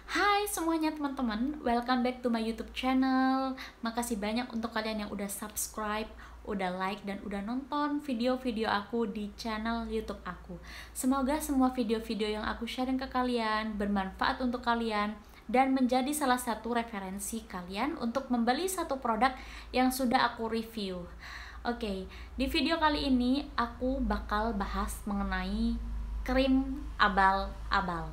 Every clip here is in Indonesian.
Hai semuanya teman-teman, welcome back to my YouTube channel. Makasih banyak untuk kalian yang udah subscribe, udah like, dan udah nonton video-video aku di channel YouTube aku. Semoga semua video-video yang aku sharing ke kalian bermanfaat untuk kalian dan menjadi salah satu referensi kalian untuk membeli satu produk yang sudah aku review. Oke, di video kali ini aku bakal bahas mengenai krim abal-abal.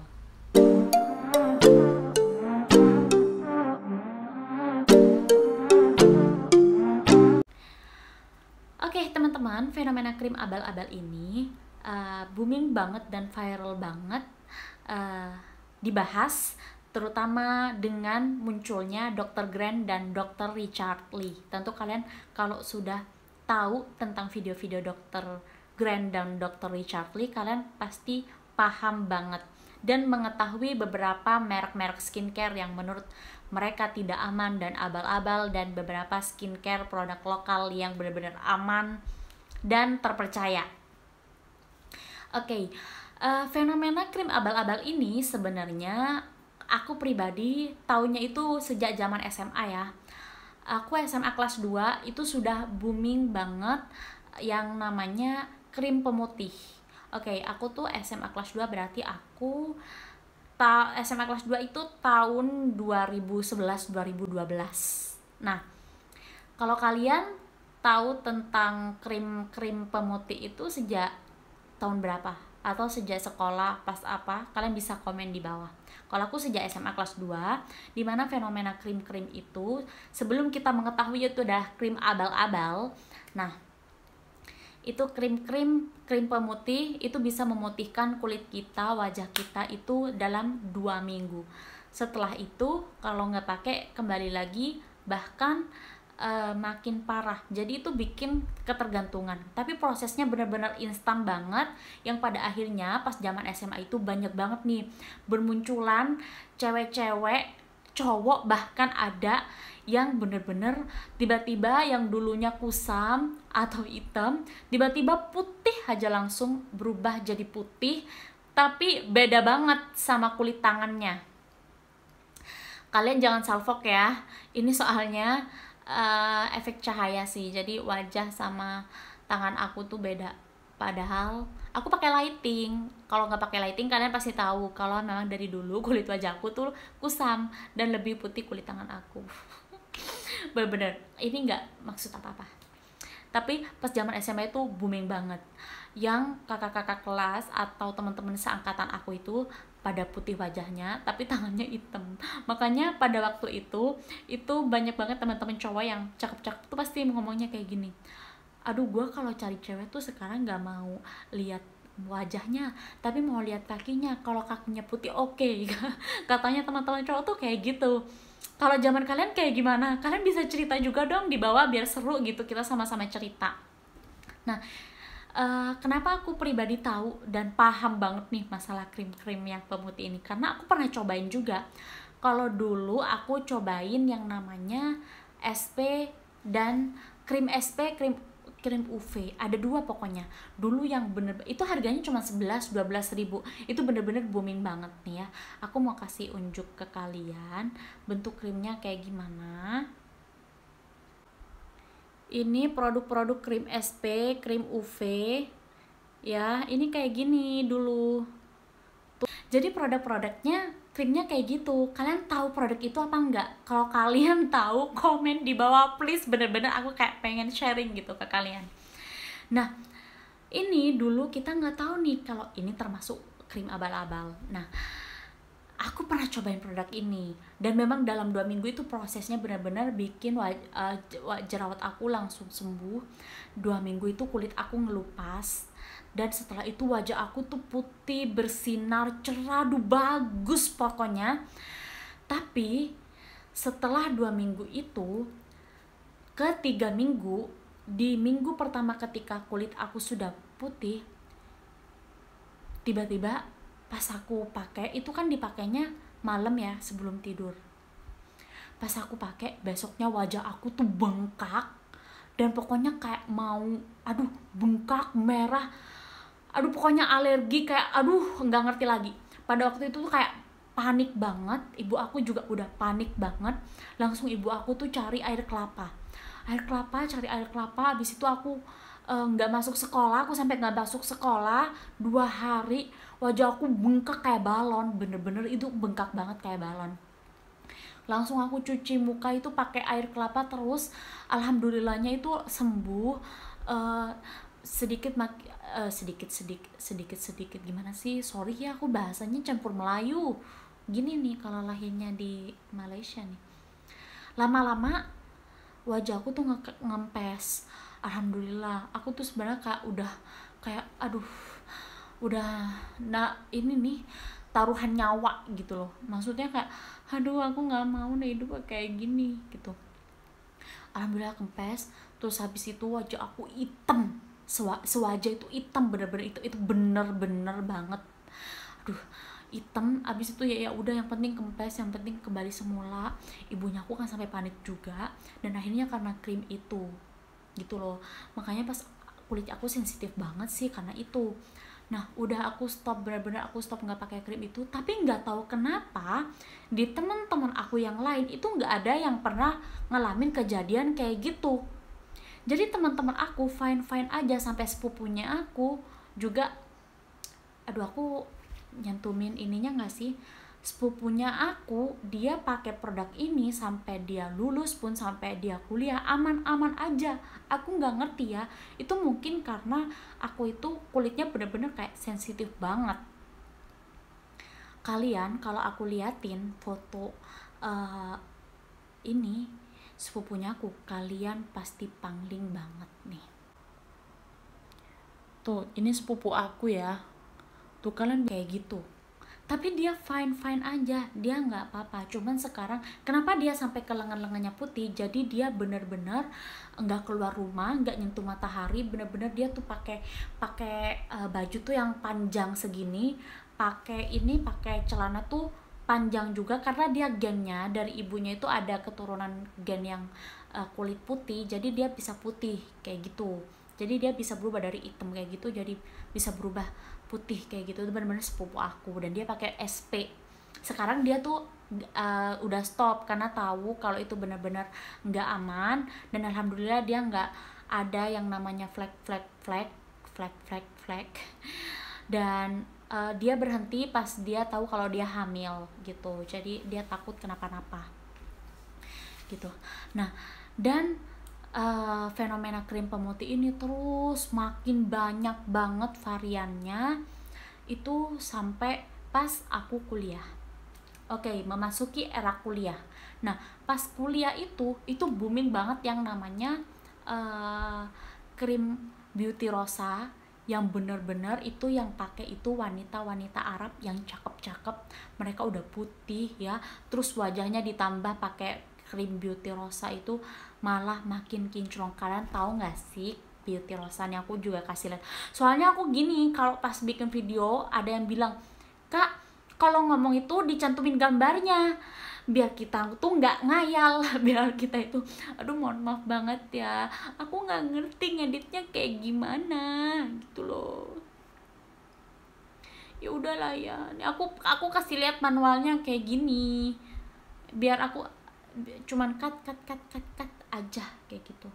Oke, teman-teman, fenomena krim abal-abal ini booming banget dan viral banget dibahas, terutama dengan munculnya Dr. Grant dan Dr. Richard Lee. Tentu kalian kalau sudah tahu tentang video-video Dr. Grant dan Dr. Richard Lee, kalian pasti paham banget dan mengetahui beberapa merek-merek skincare yang menurut mereka tidak aman dan abal-abal, dan beberapa skincare produk lokal yang benar-benar aman dan terpercaya. Oke, fenomena krim abal-abal ini sebenarnya aku pribadi tahunya itu sejak zaman SMA ya. Aku SMA kelas 2 itu sudah booming banget yang namanya krim pemutih. Oke, aku tuh SMA kelas 2 berarti aku SMA kelas 2 itu tahun 2011-2012. Nah, kalau kalian tahu tentang krim-krim pemutih itu sejak tahun berapa? Atau sejak sekolah pas apa? Kalian bisa komen di bawah. Kalau aku sejak SMA kelas 2, dimana fenomena krim-krim itu, sebelum kita mengetahui itu udah krim abal-abal, nah, itu krim pemutih itu bisa memutihkan kulit kita, wajah kita itu dalam 2 minggu. Setelah itu kalau nggak pakai kembali lagi, bahkan makin parah. Jadi itu bikin ketergantungan. Tapi prosesnya benar-benar instan banget, yang pada akhirnya pas zaman SMA itu banyak banget nih bermunculan cewek-cewek, cowok bahkan ada yang bener-bener tiba-tiba yang dulunya kusam atau hitam tiba-tiba putih aja, langsung berubah jadi putih, tapi beda banget sama kulit tangannya. Kalian jangan salfok ya, ini soalnya efek cahaya sih, jadi wajah sama tangan aku tuh beda. Padahal aku pakai lighting. Kalau nggak pakai lighting, kalian pasti tahu kalau memang dari dulu kulit wajahku tuh kusam dan lebih putih kulit tangan aku. Bener-bener, ini nggak maksud apa-apa. Tapi pas zaman SMA itu booming banget. Yang kakak-kakak kelas atau teman-teman seangkatan aku itu pada putih wajahnya, tapi tangannya hitam. Makanya pada waktu itu banyak banget teman-teman cowok yang cakep-cakep tuh pasti ngomongnya kayak gini. Aduh, gue kalau cari cewek tuh sekarang nggak mau lihat wajahnya, tapi mau lihat kakinya. Kalau kakinya putih oke. Katanya teman-teman cowok tuh kayak gitu. Kalau zaman kalian kayak gimana? Kalian bisa cerita juga dong di bawah biar seru gitu, kita sama-sama cerita. Nah, kenapa aku pribadi tahu dan paham banget nih masalah krim-krim yang pemutih ini? Karena aku pernah cobain juga. Kalau dulu aku cobain yang namanya SP dan krim SP, krim UV, ada 2 pokoknya. Dulu yang bener itu harganya cuma 11-12 ribu. Itu bener-bener booming banget nih ya. Aku mau kasih unjuk ke kalian bentuk krimnya kayak gimana. Ini produk-produk krim SP, krim UV ya. Ini kayak gini dulu tuh. Jadi produk-produknya krimnya kayak gitu. Kalian tahu produk itu apa enggak? Kalau kalian tahu, komen di bawah please. Bener-bener aku kayak pengen sharing gitu ke kalian. Nah, ini dulu kita nggak tahu nih kalau ini termasuk krim abal-abal. Nah, aku pernah cobain produk ini dan memang dalam 2 minggu itu prosesnya benar-benar bikin jerawat aku langsung sembuh. 2 minggu itu kulit aku ngelupas, dan setelah itu wajah aku tuh putih, bersinar, cerah, bagus pokoknya. Tapi setelah 2 minggu itu, ke 3 minggu, di minggu pertama ketika kulit aku sudah putih, tiba-tiba pas aku pakai, itu kan dipakainya malam ya sebelum tidur. Pas aku pakai, besoknya wajah aku tuh bengkak dan pokoknya kayak mau, aduh, bengkak, merah, aduh pokoknya alergi, kayak aduh nggak ngerti lagi. Pada waktu itu tuh kayak panik banget, ibu aku juga udah panik banget. Langsung ibu aku tuh cari air kelapa, cari air kelapa. Habis itu aku nggak masuk sekolah, aku sampai nggak masuk sekolah 2 hari. Wajah aku bengkak kayak balon, bener-bener itu bengkak banget kayak balon. Langsung aku cuci muka itu pakai air kelapa terus, alhamdulillahnya itu sembuh. Eh, sedikit gimana sih, sorry ya aku bahasanya campur Melayu gini nih kalau lahirnya di Malaysia nih. Lama-lama wajahku tuh ngempes, alhamdulillah. Aku tuh sebenarnya kayak udah kayak aduh, udah ini nih taruhan nyawa gitu loh, maksudnya kayak aduh aku nggak mau nih hidup kayak gini gitu. Alhamdulillah kempes. Terus habis itu wajah aku hitam, sewajah itu hitam, bener-bener itu bener-bener banget, aduh hitam. Abis itu ya udah, yang penting kempes, yang penting kembali semula. Ibunya aku kan sampai panik juga, dan akhirnya karena krim itu gitu loh, makanya pas kulit aku sensitif banget sih karena itu. Nah udah aku stop, benar-benar aku stop nggak pakai krim itu. Tapi nggak tahu kenapa di teman-teman aku yang lain itu nggak ada yang pernah ngalamin kejadian kayak gitu. Jadi teman-teman aku fine fine aja, sampai sepupunya aku juga. Aduh aku nyentumin ininya nggak sih, sepupunya aku dia pakai produk ini sampai dia lulus pun, sampai dia kuliah aman-aman aja. Aku nggak ngerti ya, itu mungkin karena aku itu kulitnya bener-bener kayak sensitif banget. Kalian kalau aku liatin foto uh, ini sepupunya aku, kalian pasti pangling banget nih. Tuh ini sepupu aku ya, tuh kalian kayak gitu. Tapi dia fine fine aja, dia nggak apa-apa. Cuman sekarang kenapa dia sampai ke lengan-lengannya putih, jadi dia bener-bener nggak keluar rumah, nggak nyentuh matahari, bener-bener dia tuh pakai baju tuh yang panjang segini, pakai celana tuh panjang juga, karena dia gennya dari ibunya itu ada keturunan gen yang kulit putih, jadi dia bisa putih kayak gitu. Jadi dia bisa berubah dari hitam kayak gitu jadi bisa berubah putih kayak gitu. Itu benar-benar sepupu aku, dan dia pakai SP. Sekarang dia tuh udah stop karena tahu kalau itu benar-benar nggak aman, dan alhamdulillah dia nggak ada yang namanya flek. Dan dia berhenti pas dia tahu kalau dia hamil gitu, jadi dia takut kenapa-napa gitu. Nah dan fenomena krim pemutih ini terus makin banyak banget variannya itu sampai pas aku kuliah. Oke, memasuki era kuliah. Nah pas kuliah itu booming banget yang namanya krim beauty rosa, yang bener-bener itu yang pakai itu wanita-wanita Arab yang cakep-cakep, mereka udah putih ya, terus wajahnya ditambah pakai krim beauty rosa itu malah makin kinclong. Kalian tahu nggak sih beauty rosanya? Aku juga kasih lihat, soalnya aku gini, kalau pas bikin video ada yang bilang, kak kalau ngomong itu dicantumin gambarnya biar kita tuh nggak ngayal, biar kita itu, aduh mohon maaf banget ya, aku nggak ngerti ngeditnya kayak gimana gitu loh. Ya udahlah ya, ini aku kasih lihat manualnya kayak gini, biar aku cuman cut aja kayak gitu.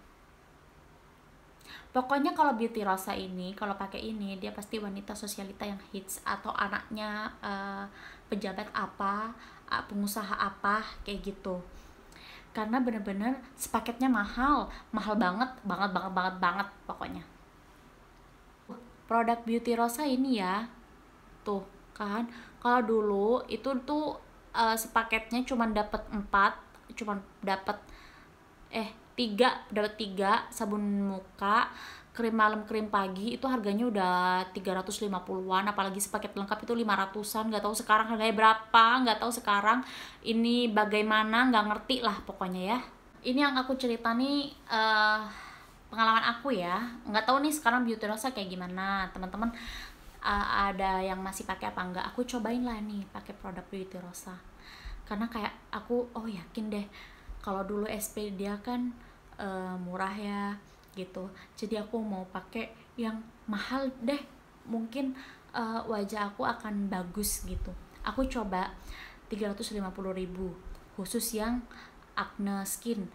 Pokoknya kalau beauty rosa ini, kalau pakai ini dia pasti wanita sosialita yang hits, atau anaknya pejabat apa, pengusaha apa kayak gitu. Karena bener-bener sepaketnya mahal banget pokoknya. Produk beauty rosa ini ya, tuh kan, kalau dulu itu tuh sepaketnya cuman dapat 3 sabun muka, krim malam, krim pagi, itu harganya udah 350-an, apalagi sepaket lengkap itu 500-an. Nggak tahu sekarang harganya berapa, nggak tahu sekarang ini bagaimana, nggak ngerti lah pokoknya ya. Ini yang aku cerita nih pengalaman aku ya, nggak tahu nih sekarang beauty rosa kayak gimana teman-teman, ada yang masih pakai apa enggak. Aku cobain lah nih pakai produk beauty rosa, karena kayak aku yakin deh kalau dulu SP dia kan murah ya gitu, jadi aku mau pakai yang mahal deh, mungkin wajah aku akan bagus gitu. Aku coba 350.000 khusus yang acne skin.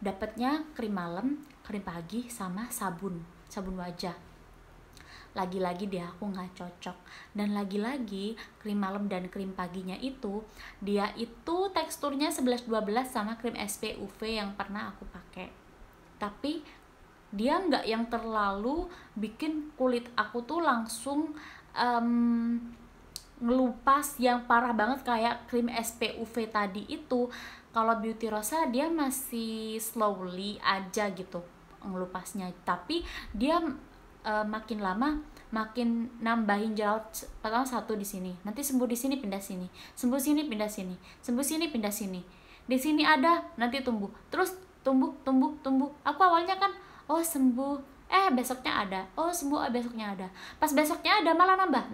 Dapatnya krim malam, krim pagi, sama sabun wajah. Lagi-lagi dia aku nggak cocok, dan lagi-lagi krim malam dan krim paginya itu dia itu teksturnya 11-12 sama krim SPUV yang pernah aku pakai, tapi dia nggak yang terlalu bikin kulit aku tuh langsung ngelupas yang parah banget kayak krim SPUV tadi itu. Kalau Beauty Rosa dia masih slowly aja gitu ngelupasnya, tapi dia makin lama makin nambahin jerawat. Pertama satu di sini, nanti sembuh di sini pindah sini, sembuh sini pindah sini, sembuh sini pindah sini, di sini ada nanti tumbuh terus, tumbuh. Aku awalnya kan oh sembuh, besoknya ada, oh sembuh, besoknya ada, pas besoknya ada malah nambah.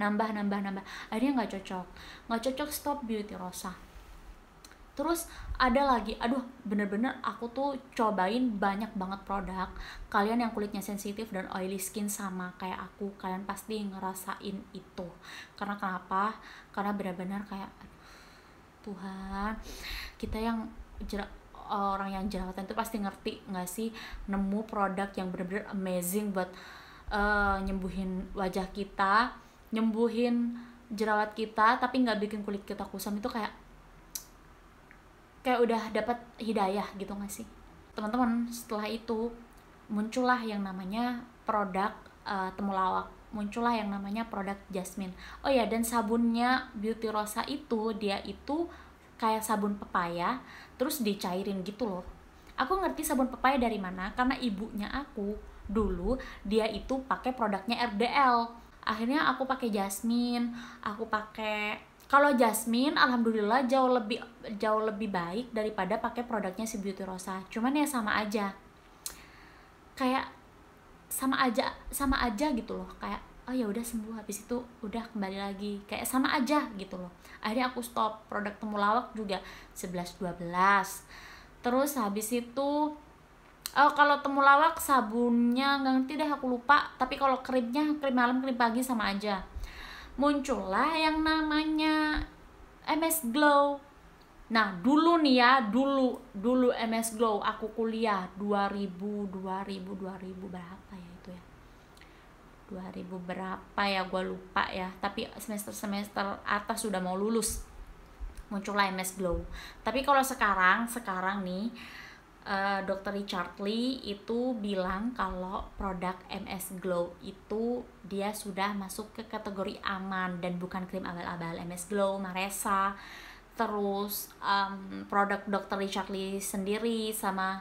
Akhirnya nggak cocok, stop Beauty Rosa. Terus ada lagi, aduh bener-bener aku tuh cobain banyak banget produk. Kalian yang kulitnya sensitif dan oily skin sama kayak aku, kalian pasti ngerasain itu. Karena kenapa? Karena benar-benar kayak Tuhan, kita yang orang yang jerawatan itu pasti ngerti nggak sih, nemu produk yang benar-benar amazing buat nyembuhin wajah kita, nyembuhin jerawat kita, tapi nggak bikin kulit kita kusam. Itu kayak udah dapat hidayah gitu nggak sih teman-teman. Setelah itu muncullah yang namanya produk temulawak, muncullah yang namanya produk Jasmine. Oh ya, dan sabunnya Beauty Rosa itu dia itu kayak sabun pepaya terus dicairin gitu loh. Aku ngerti sabun pepaya dari mana karena ibunya aku dulu dia itu pakai produknya RDL. Akhirnya aku pakai Jasmine, kalau Jasmine alhamdulillah jauh lebih baik daripada pakai produknya si Beauty Rosa. Cuman ya sama aja gitu loh, kayak oh ya udah sembuh, habis itu udah kembali lagi kayak sama aja gitu loh. Akhirnya aku stop. Produk temulawak juga 11-12. Terus habis itu kalau temulawak sabunnya nggak ngerti deh, aku lupa, tapi kalau krimnya krim malam krim pagi sama aja. Muncullah yang namanya MS Glow. Nah dulu nih ya, dulu MS Glow aku kuliah 2000 berapa ya itu ya, 2000 berapa ya gue lupa ya, tapi semester atas sudah mau lulus muncullah MS Glow. Tapi kalau sekarang nih Dr. Richard Lee itu bilang kalau produk MS Glow itu dia sudah masuk ke kategori aman dan bukan krim abal-abal. MS Glow, Maresa, terus produk Dr. Richard Lee sendiri sama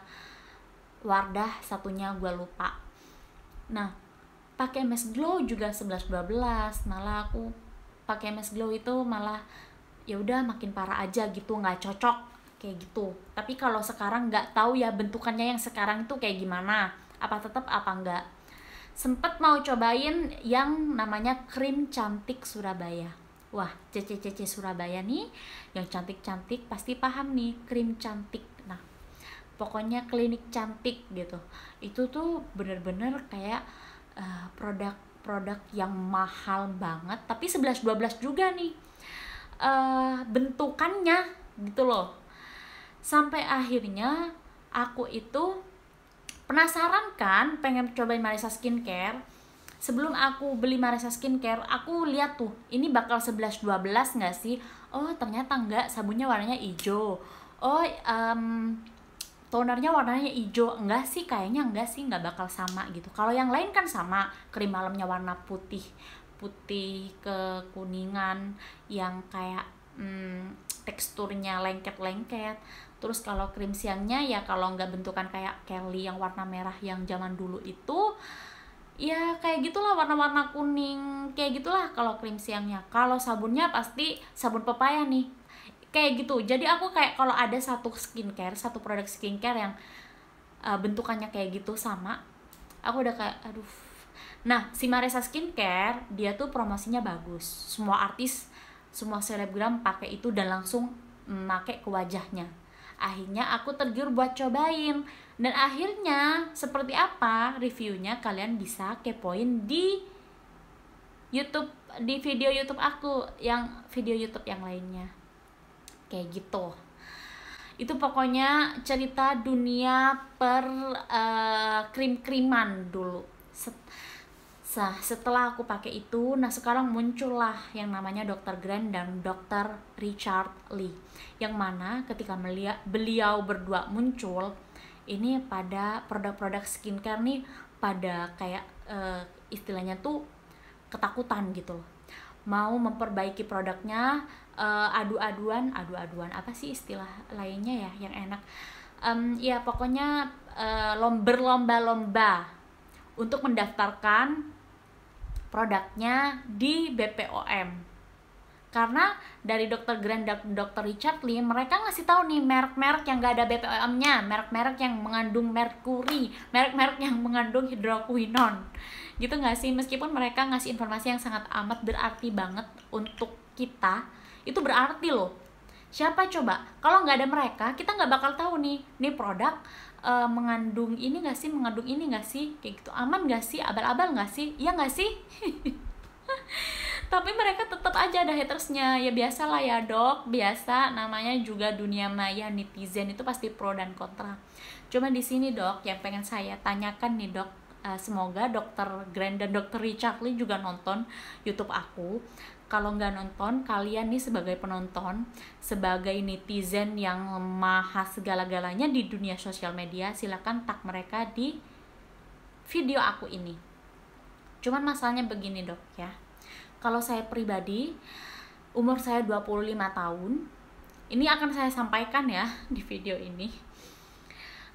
Wardah satunya gue lupa. Nah pakai MS Glow juga 11-12, malah aku pakai MS Glow itu malah ya udah makin parah aja gitu, nggak cocok kayak gitu. Tapi kalau sekarang nggak tahu ya bentukannya yang sekarang itu kayak gimana, apa tetap apa enggak. Sempet mau cobain yang namanya krim cantik Surabaya. Wah, CC Surabaya nih yang cantik-cantik pasti paham nih, krim cantik. Nah pokoknya klinik cantik gitu, itu tuh bener-bener kayak produk yang mahal banget, tapi 11-12 juga nih bentukannya gitu loh. Sampai akhirnya aku itu penasaran kan, pengen cobain Marisa Skincare. Sebelum aku beli Marisa Skincare, aku lihat tuh ini bakal 11-12 nggak sih. Oh ternyata nggak, sabunnya warnanya hijau. Oh tonernya warnanya hijau. Enggak sih, kayaknya enggak sih, nggak bakal sama gitu. Kalau yang lain kan sama, krim malamnya warna putih kekuningan yang kayak teksturnya lengket-lengket. Terus kalau krim siangnya ya kalau nggak bentukan kayak Kelly yang warna merah yang zaman dulu itu, ya kayak gitulah, warna-warna kuning kayak gitulah kalau krim siangnya. Kalau sabunnya pasti sabun pepaya nih kayak gitu. Jadi aku kayak kalau ada satu produk skincare yang bentukannya kayak gitu sama, aku udah kayak aduh. Nah si Marisa Skincare dia tuh promosinya bagus, semua artis, semua selebgram pakai itu dan langsung pakai ke wajahnya. Akhirnya aku tergiur buat cobain, dan akhirnya seperti apa reviewnya kalian bisa kepoin di YouTube, di video YouTube aku, yang video YouTube yang lainnya. kayak gitu. Itu pokoknya cerita dunia per krim-kriman dulu. Setelah aku pakai itu, nah sekarang muncullah yang namanya Dr. Grant dan Dr. Richard Lee, yang mana ketika beliau berdua muncul, ini pada produk-produk skincare nih pada kayak istilahnya tuh ketakutan gitu loh, mau memperbaiki produknya, adu-aduan apa sih istilah lainnya ya yang enak, ya pokoknya berlomba-lomba untuk mendaftarkan produknya di BPOM. Karena dari Dr. Grant dan Dr. Richard Lee, mereka ngasih tahu nih merek-merek yang gak ada BPOM-nya, merek-merek yang mengandung merkuri, merek-merek yang mengandung hidroquinone, gitu nggak sih? Meskipun mereka ngasih informasi yang sangat amat berarti banget untuk kita, itu berarti loh. Siapa coba? Kalau nggak ada mereka, kita nggak bakal tahu nih produk mengandung ini nggak sih, mengandung ini nggak sih, kayak gitu, aman nggak sih, abal-abal nggak sih, iya nggak sih? Tapi mereka tetap aja ada hatersnya, ya biasa lah ya dok, biasa, namanya juga dunia maya, netizen itu pasti pro dan kontra. Cuma di sini dok, yang pengen saya tanyakan nih dok, semoga Dr. Grant dan Dr. Richard Lee juga nonton YouTube aku. Kalau nggak nonton, kalian nih sebagai penonton, sebagai netizen yang maha segala-galanya di dunia sosial media, silakan tag mereka di video aku ini. Cuman masalahnya begini dok ya, kalau saya pribadi, umur saya 25 tahun, ini akan saya sampaikan ya di video ini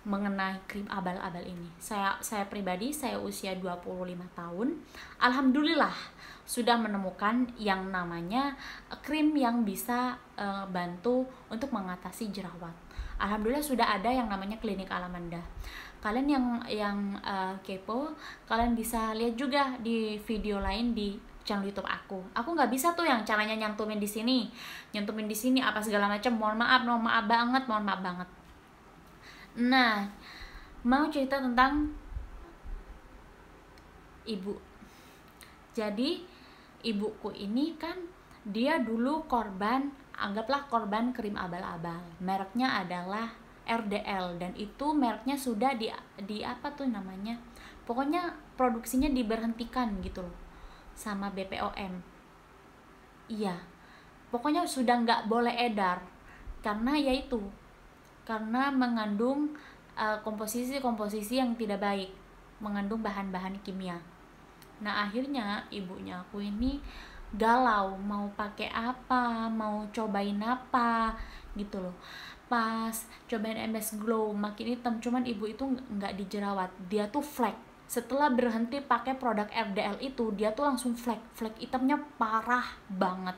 mengenai krim abal-abal ini. Saya pribadi, saya usia 25 tahun, alhamdulillah sudah menemukan yang namanya krim yang bisa bantu untuk mengatasi jerawat. Alhamdulillah sudah ada yang namanya Klinik Alamanda. Kalian yang kepo, kalian bisa lihat juga di video lain di channel YouTube aku. Aku nggak bisa tuh yang caranya nyantumin di sini apa segala macam. Mohon maaf banget. Nah, mau cerita tentang ibu. Jadi ibuku ini kan dia dulu anggaplah korban krim abal-abal. Mereknya adalah RDL dan itu mereknya sudah di apa tuh namanya? Pokoknya produksinya diberhentikan gitu loh sama BPOM. Iya. Pokoknya sudah nggak boleh edar karena mengandung komposisi yang tidak baik, mengandung bahan-bahan kimia. Nah akhirnya ibunya aku ini galau mau pakai apa, mau cobain apa gitu loh. Pas cobain MS Glow makin hitam, cuman ibu itu nggak dijerawat, dia tuh flek. Setelah berhenti pakai produk RDL itu, dia tuh langsung flek hitamnya parah banget.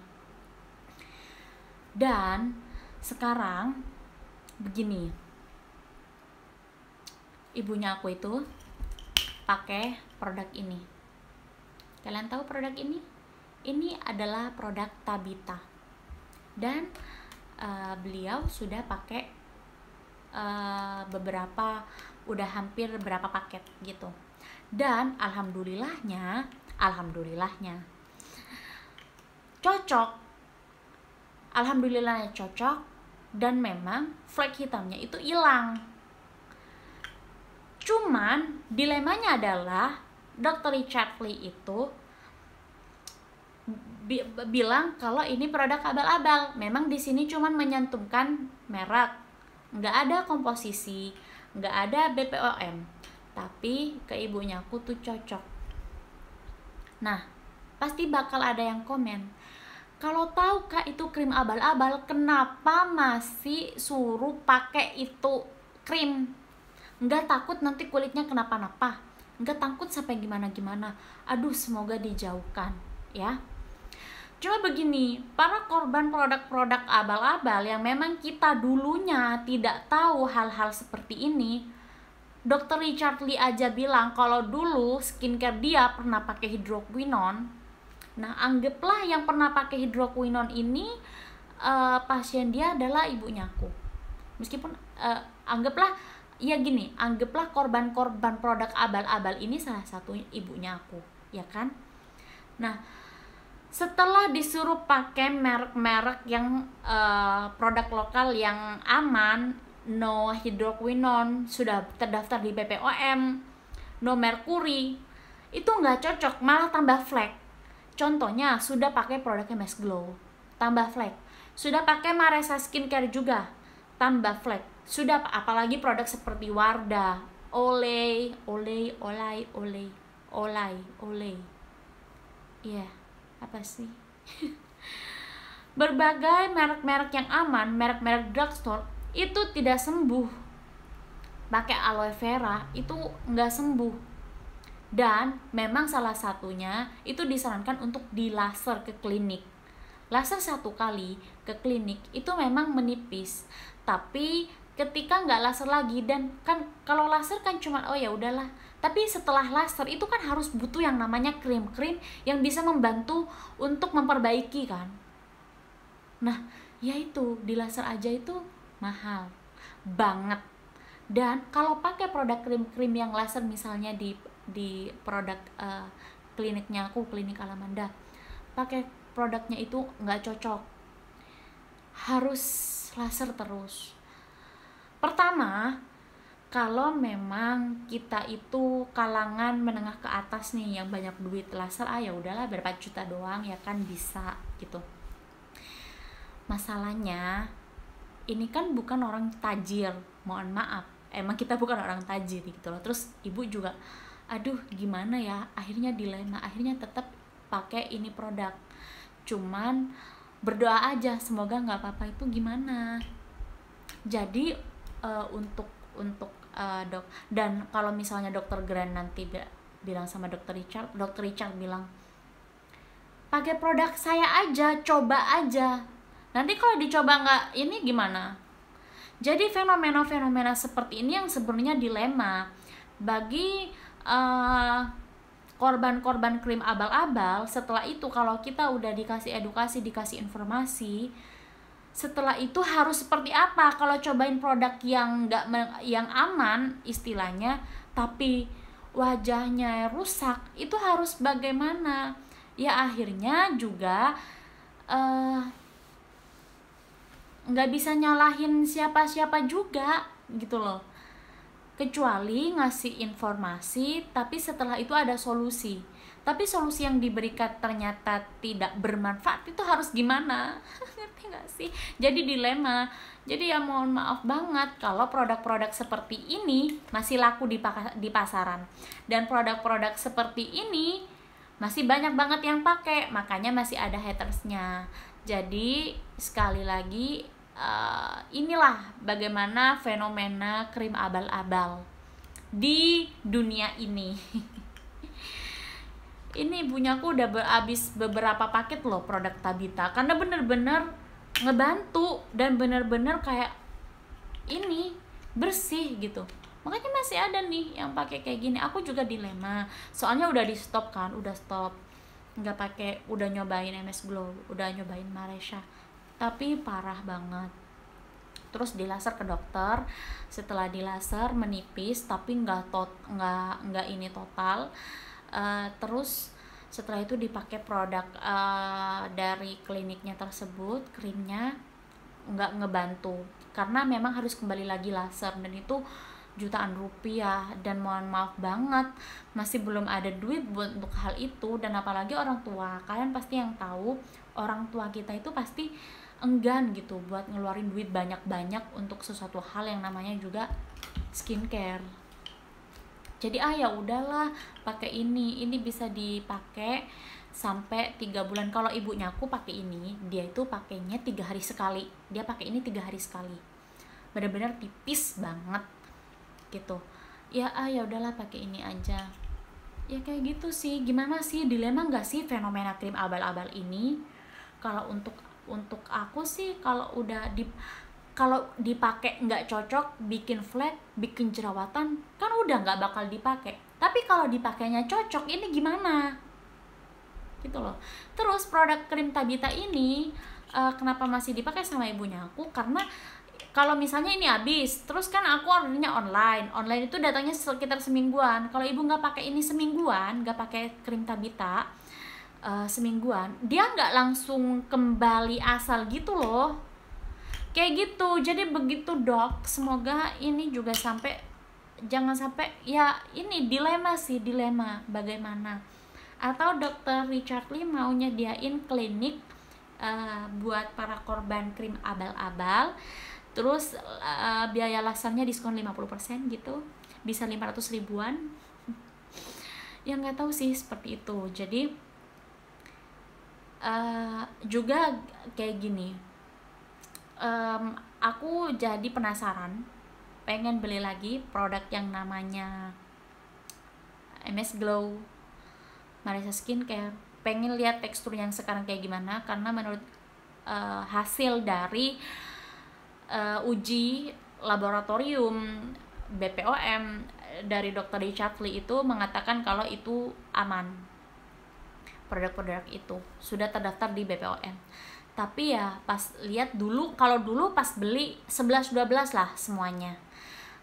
Dan sekarang begini, ibunya aku itu pakai produk ini. Kalian tahu produk ini? Ini adalah produk Tabita. Dan beliau sudah pakai udah hampir berapa paket gitu. Dan alhamdulillahnya cocok. Alhamdulillahnya cocok dan memang flek hitamnya itu hilang. Cuman dilemanya adalah Dr. Richard Lee itu bilang kalau ini produk abal-abal. Memang di sini cuman menyantumkan merek, nggak ada komposisi, nggak ada BPOM. Tapi ke ibunya aku tuh cocok. Nah, pasti bakal ada yang komen, kalau tahu kak itu krim abal-abal, kenapa masih suruh pakai itu krim? Nggak takut nanti kulitnya kenapa-napa? Nggak takut sampai gimana-gimana? Aduh, semoga dijauhkan ya. Cuma begini, para korban produk-produk abal-abal yang memang kita dulunya tidak tahu hal-hal seperti ini, Dr. Richard Lee aja bilang kalau dulu skincare dia pernah pakai hidroquinone. Nah, anggaplah yang pernah pakai hidroquinone ini pasien dia adalah ibunya aku. Meskipun anggaplah korban-korban produk abal-abal ini salah satu ibunya aku, ya kan? Nah, Setelah disuruh pakai merek-merek yang produk lokal yang aman, no hydroquinone, sudah terdaftar di BPOM, no mercury, itu nggak cocok, malah tambah flek. Contohnya sudah pakai produknya Mesh Glow, tambah flek. Sudah pakai Maresa Skincare juga, tambah flek. Sudah apalagi produk seperti Wardah, Olay, iya, apa sih? Berbagai merek-merek yang aman, merek-merek drugstore itu tidak sembuh. Pakai aloe vera itu nggak sembuh. Dan memang salah satunya itu disarankan untuk dilaser ke klinik. Laser 1 kali ke klinik itu memang menipis, tapi ketika nggak laser lagi, dan kan kalau laser kan cuma oh ya udahlah, tapi setelah laser itu kan harus butuh yang namanya krim-krim yang bisa membantu untuk memperbaiki kan. Nah ya itu di laser aja itu mahal banget. Dan kalau pakai produk krim-krim yang laser misalnya di produk kliniknya aku, klinik Alamanda, pakai produknya itu nggak cocok, harus laser terus. Pertama, kalau memang kita itu kalangan menengah ke atas nih yang banyak duit, laser ya udahlah berapa juta doang ya kan bisa gitu. Masalahnya ini kan bukan orang tajir, mohon maaf, emang kita bukan orang tajir gitu loh. Terus ibu juga aduh gimana ya, akhirnya dilema, akhirnya tetap pakai ini produk, cuman berdoa aja semoga nggak apa-apa. Itu gimana. Jadi untuk dok, dan kalau misalnya dokter Grand nanti bilang sama dokter Richard bilang pakai produk saya aja, coba aja, nanti kalau dicoba nggak ini gimana. Jadi fenomena-fenomena seperti ini yang sebenarnya dilema bagi korban-korban krim abal-abal. Setelah itu kalau kita udah dikasih edukasi, dikasih informasi, setelah itu harus seperti apa kalau cobain produk yang aman istilahnya, tapi wajahnya rusak, itu harus bagaimana ya. Akhirnya juga nggak bisa nyalahin siapa-siapa juga gitu loh, kecuali ngasih informasi tapi setelah itu ada solusi. Tapi solusi yang diberikan ternyata tidak bermanfaat, itu harus gimana? Ngerti gak sih? Jadi dilema. Jadi ya mohon maaf banget kalau produk-produk seperti ini masih laku di pasaran, dan produk-produk seperti ini masih banyak banget yang pakai, makanya masih ada hatersnya. Jadi sekali lagi inilah bagaimana fenomena krim abal-abal di dunia ini. Ini bunyaku udah habis beberapa paket loh produk Tabita, karena bener-bener ngebantu dan bener-bener kayak ini bersih gitu. Makanya masih ada nih yang pakai kayak gini. Aku juga dilema, soalnya udah di stop kan, udah stop nggak pakai, udah nyobain MS Glow, udah nyobain Maresha, tapi parah banget. Terus dilaser ke dokter, setelah dilaser menipis tapi nggak ini total. Terus setelah itu dipakai produk dari kliniknya tersebut, krimnya nggak ngebantu karena memang harus kembali lagi laser, dan itu jutaan rupiah. Dan mohon maaf banget masih belum ada duit buat untuk hal itu. Dan apalagi orang tua, kalian pasti yang tahu orang tua kita itu pasti enggan gitu buat ngeluarin duit banyak-banyak untuk sesuatu hal yang namanya juga skincare. Jadi ya udahlah pakai ini bisa dipakai sampai 3 bulan. Kalau ibunya aku pakai ini, dia itu pakainya 3 hari sekali. Dia pakai ini 3 hari sekali. Benar-benar tipis banget gitu. Ya udahlah pakai ini aja. Ya kayak gitu sih. Gimana sih, dilema nggak sih fenomena krim abal-abal ini? Kalau untuk aku sih, kalau dipakai nggak cocok, bikin flek, bikin jerawatan, kan udah nggak bakal dipakai. Tapi kalau dipakainya cocok, ini gimana? Gitu loh. Terus produk krim Tabita ini kenapa masih dipakai sama ibunya aku? Karena kalau misalnya ini habis, terus kan aku ordernya online itu datangnya sekitar semingguan. Kalau ibu nggak pakai ini semingguan, nggak pakai krim Tabita, semingguan, dia nggak langsung kembali asal gitu loh, kayak gitu. Jadi begitu dok, semoga ini juga sampai, jangan sampai, ya ini dilema sih, dilema bagaimana. Atau dokter Richard Lee mau nyediain klinik buat para korban krim abal-abal, terus biaya lasannya diskon 50% gitu, bisa 500 ribuan. Ya nggak tahu sih seperti itu. Jadi juga kayak gini, aku jadi penasaran, pengen beli lagi produk yang namanya MS Glow Marisa Skincare, pengen lihat tekstur yang sekarang kayak gimana, karena menurut hasil dari uji laboratorium BPOM dari Dr. Richard Lee itu mengatakan kalau itu aman, produk-produk itu sudah terdaftar di BPOM. Tapi ya pas lihat dulu, kalau dulu pas beli 11-12 lah semuanya,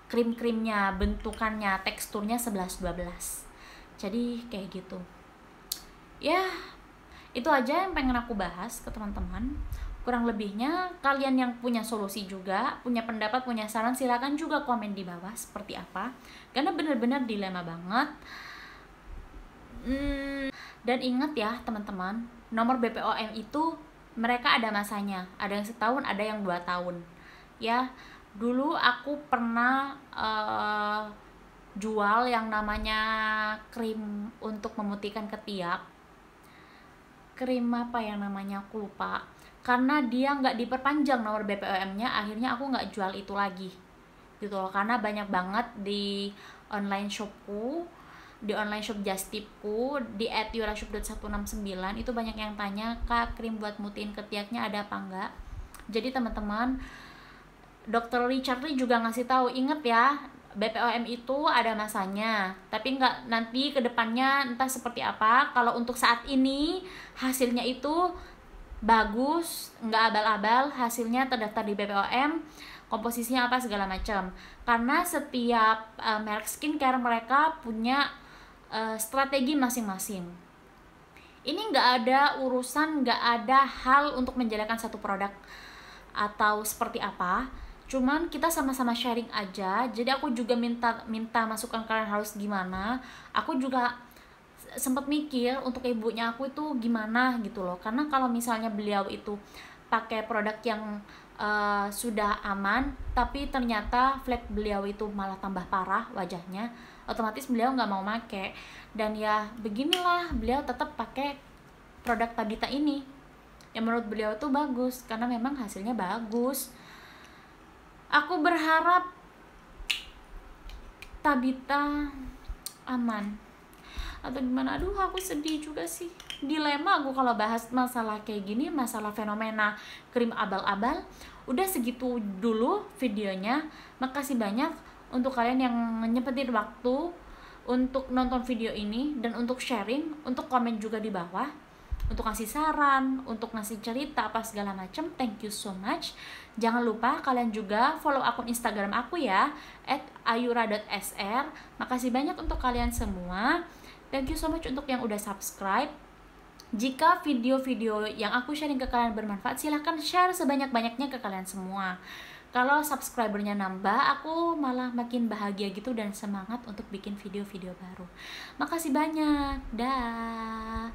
krim-krimnya, bentukannya, teksturnya 11-12. Jadi kayak gitu ya. Itu aja yang pengen aku bahas ke teman-teman. Kurang lebihnya kalian yang punya solusi juga, punya pendapat, punya saran, silakan juga komen di bawah seperti apa, karena benar-benar dilema banget. Dan ingat ya teman-teman, nomor BPOM itu mereka ada masanya, ada yang setahun, ada yang 2 tahun ya. Dulu aku pernah jual yang namanya krim untuk memutihkan ketiak, krim apa yang namanya aku lupa, karena dia nggak diperpanjang nomor BPOM-nya, akhirnya aku nggak jual itu lagi gitu loh. Karena banyak banget di online shopku, di online shop Justipku, di @yurashop.169 itu banyak yang tanya, Kak, krim buat mutihin ketiaknya ada apa enggak. Jadi teman-teman, Dr. Richard Lee juga ngasih tahu, inget ya, BPOM itu ada masanya, tapi nggak, nanti kedepannya entah seperti apa. Kalau untuk saat ini hasilnya itu bagus, nggak abal-abal, hasilnya terdaftar di BPOM, komposisinya apa segala macam. Karena setiap merek skincare mereka punya strategi masing-masing. Ini nggak ada urusan, nggak ada hal untuk menjelekan satu produk atau seperti apa, cuman kita sama-sama sharing aja. Jadi aku juga minta masukan kalian harus gimana. Aku juga sempat mikir untuk ibunya aku itu gimana gitu loh, karena kalau misalnya beliau itu pakai produk yang sudah aman, tapi ternyata flek beliau itu malah tambah parah wajahnya, otomatis beliau nggak mau make. Dan ya beginilah, beliau tetap pakai produk Tabita ini yang menurut beliau tuh bagus, karena memang hasilnya bagus. Aku berharap Tabita aman atau gimana. Aduh, aku sedih juga sih, dilema aku kalau bahas masalah kayak gini, masalah fenomena krim abal-abal. Udah segitu dulu videonya. Makasih banyak untuk kalian yang nyempetin waktu untuk nonton video ini dan untuk sharing, untuk komen juga di bawah, untuk ngasih saran, untuk ngasih cerita apa segala macam. Thank you so much. Jangan lupa kalian juga follow akun Instagram aku ya, @ayura.sr. Makasih banyak untuk kalian semua. Thank you so much untuk yang udah subscribe. Jika video-video yang aku sharing ke kalian bermanfaat, silahkan share sebanyak-banyaknya ke kalian semua. Kalau subscribernya nambah, aku malah makin bahagia gitu dan semangat untuk bikin video-video baru. Makasih banyak. Dah.